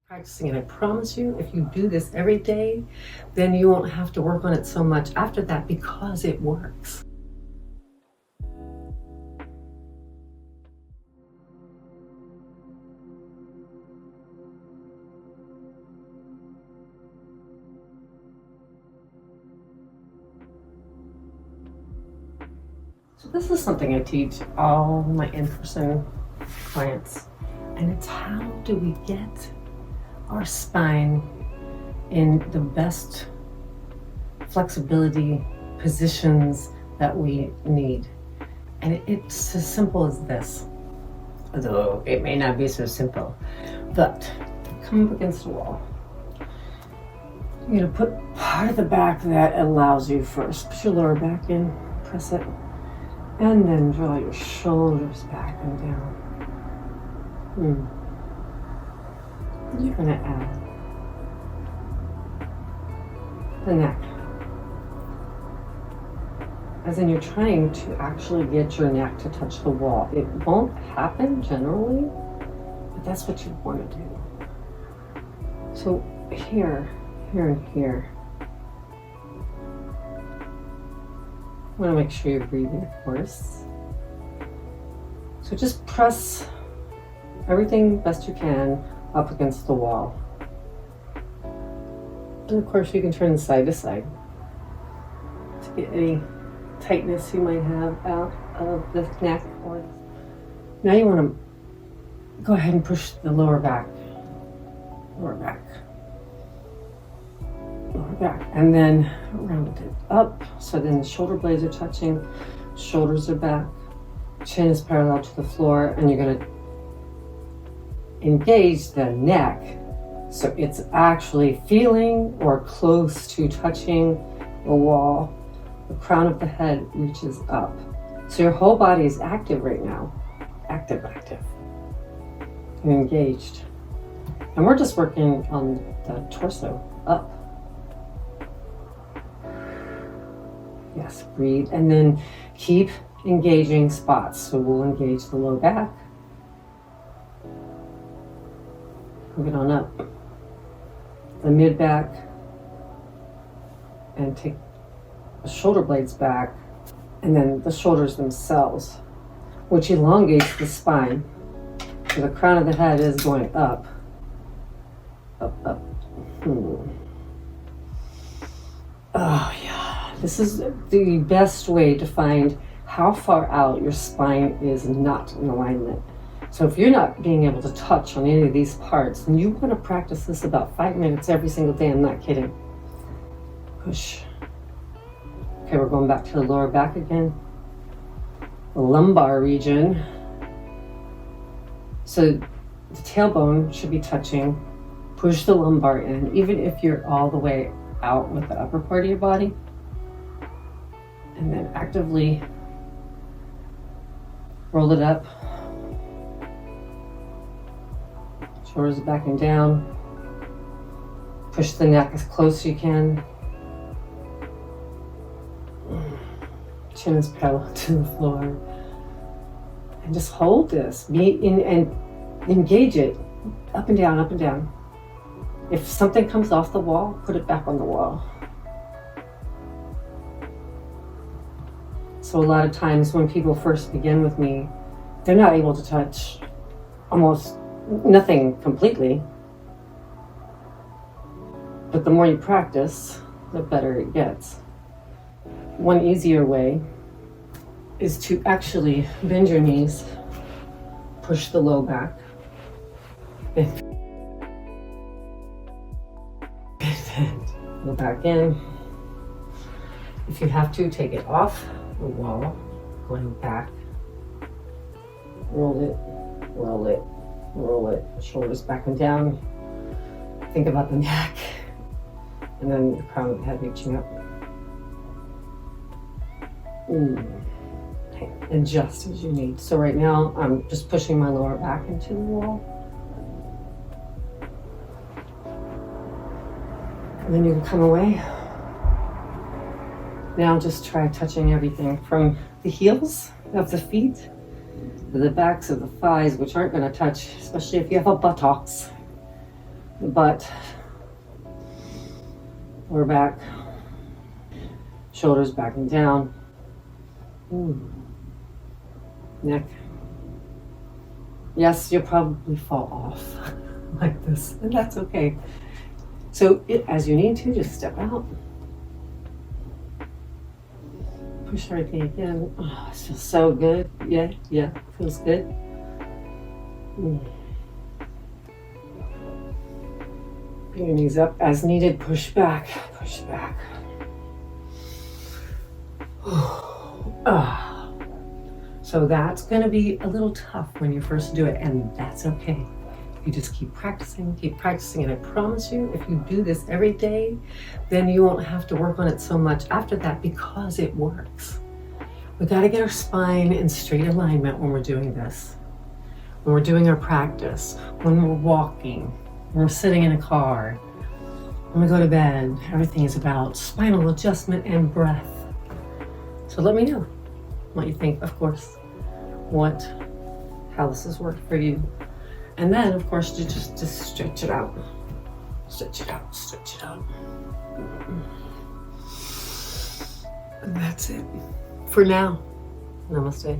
Practicing, and I promise you, if you do this every day, then you won't have to work on it so much after that because it works. So this is something I teach all my in-person clients, and it's how do we get our spine in the best flexibility positions that we need. And it's as simple as this, although it may not be so simple. But come up against the wall. You're gonna put part of the back that allows you first. Put your lower back in, press it, and then draw your shoulders back and down. You're going to add the neck. As in, you're trying to actually get your neck to touch the wall. It won't happen generally, but that's what you want to do. So here, and here. You want to make sure you're breathing, of course. So just press everything best you can up against the wall. And of course you can turn side to side to get any tightness you might have out of the neck. Now you want to go ahead and push the lower back, and then round it up. So then the shoulder blades are touching, shoulders are back, chin is parallel to the floor, and you're going to engage the neck so it's actually feeling or close to touching the wall. The crown of the head reaches up. So your whole body is active right now. Active. You're engaged. And we're just working on the torso up. Yes, breathe. And then keep engaging spots. So we'll engage the low back. Move it on up. The mid back. And take the shoulder blades back. And then the shoulders themselves, which elongates the spine. So the crown of the head is going up. Up. Oh yeah, this is the best way to find how far out your spine is not in alignment. So if you're not being able to touch on any of these parts, then you want to practice this about 5 minutes every single day. I'm not kidding. Push. Okay, we're going back to the lower back again. The lumbar region. So the tailbone should be touching. Push the lumbar in, even if you're all the way out with the upper part of your body. And then actively roll it up. Shoulders back and down. Push the neck as close as you can. Chin is parallel to the floor. And just hold this. Be in and engage it. Up and down, up and down. If something comes off the wall, put it back on the wall. So a lot of times when people first begin with me, they're not able to touch almost nothing completely. But the more you practice, the better it gets. One easier way is to actually bend your knees, push the low back, and go back in. If you have to, take it off the wall, going back. Roll it, shoulders back and down. Think about the neck, and then the crown of the head reaching up. Okay. And just as you need. So right now, I'm just pushing my lower back into the wall. And then you can come away. Now just try touching everything from the heels of the feet to the backs of the thighs, which aren't going to touch, especially if you have a buttocks. the butt, lower back, shoulders back and down, neck. Yes, you'll probably fall off like this, and that's okay. So as you need to, just step out. Push everything again. Oh, it feels so good. Yeah, feels good. Bring your knees up as needed. Push back, push back. So that's going to be a little tough when you first do it, and that's okay. You just keep practicing, and I promise you, if you do this every day, then you won't have to work on it so much after that because it works. We got to get our spine in straight alignment when we're doing this. When we're doing our practice, when we're walking, when we're sitting in a car, when we go to bed, everything is about spinal adjustment and breath. So let me know what you think, of course, how this has worked for you. And then, of course, you just stretch it out. Stretch it out, stretch it out. And that's it for now. Namaste.